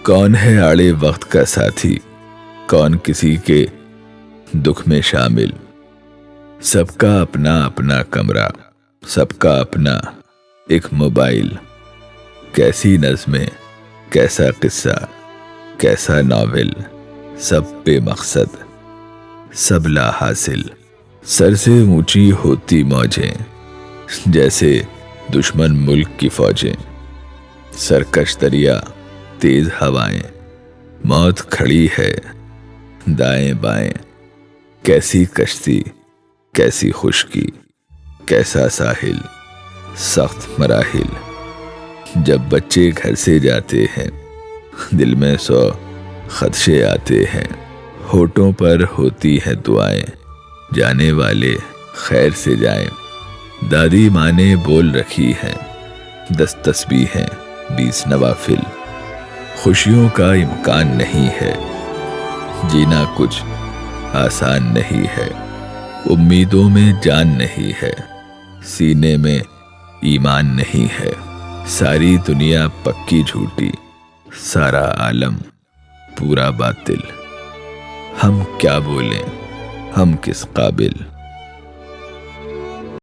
کون ہے آڑے وقت کا ساتھی، کون کسی کے دکھ میں شامل؟ سب کا اپنا اپنا کمرہ، سب کا اپنا ایک موبائل۔ کیسی نظمیں، کیسا قصہ، کیسا ناول، سب بے مقصد، سب لا حاصل۔ سر سے اونچی ہوتی موجیں، جیسے دشمن ملک کی فوجیں۔ سرکش دریا، تیز ہوائیں، موت کھڑی ہے دائیں بائیں۔ کیسی کشتی، کیسی خشکی، کیسا ساحل، سخت مراحل۔ جب بچے گھر سے جاتے ہیں، دل میں 100 خدشے آتے ہیں۔ ہونٹوں پر ہوتی ہیں دعائیں، جانے والے خیر سے جائیں۔ دادی ماں نے بول رکھی ہیں 10 تسبیحیں، 20 نوافل۔ خوشیوں کا امکان نہیں ہے، جینا کچھ آسان نہیں ہے۔ امیدوں میں جان نہیں ہے، سینے میں ایمان نہیں ہے۔ ساری دنیا پکی جھوٹی، سارا عالم پورا باطل۔ ہم کیا بولیں، ہم کس قابل؟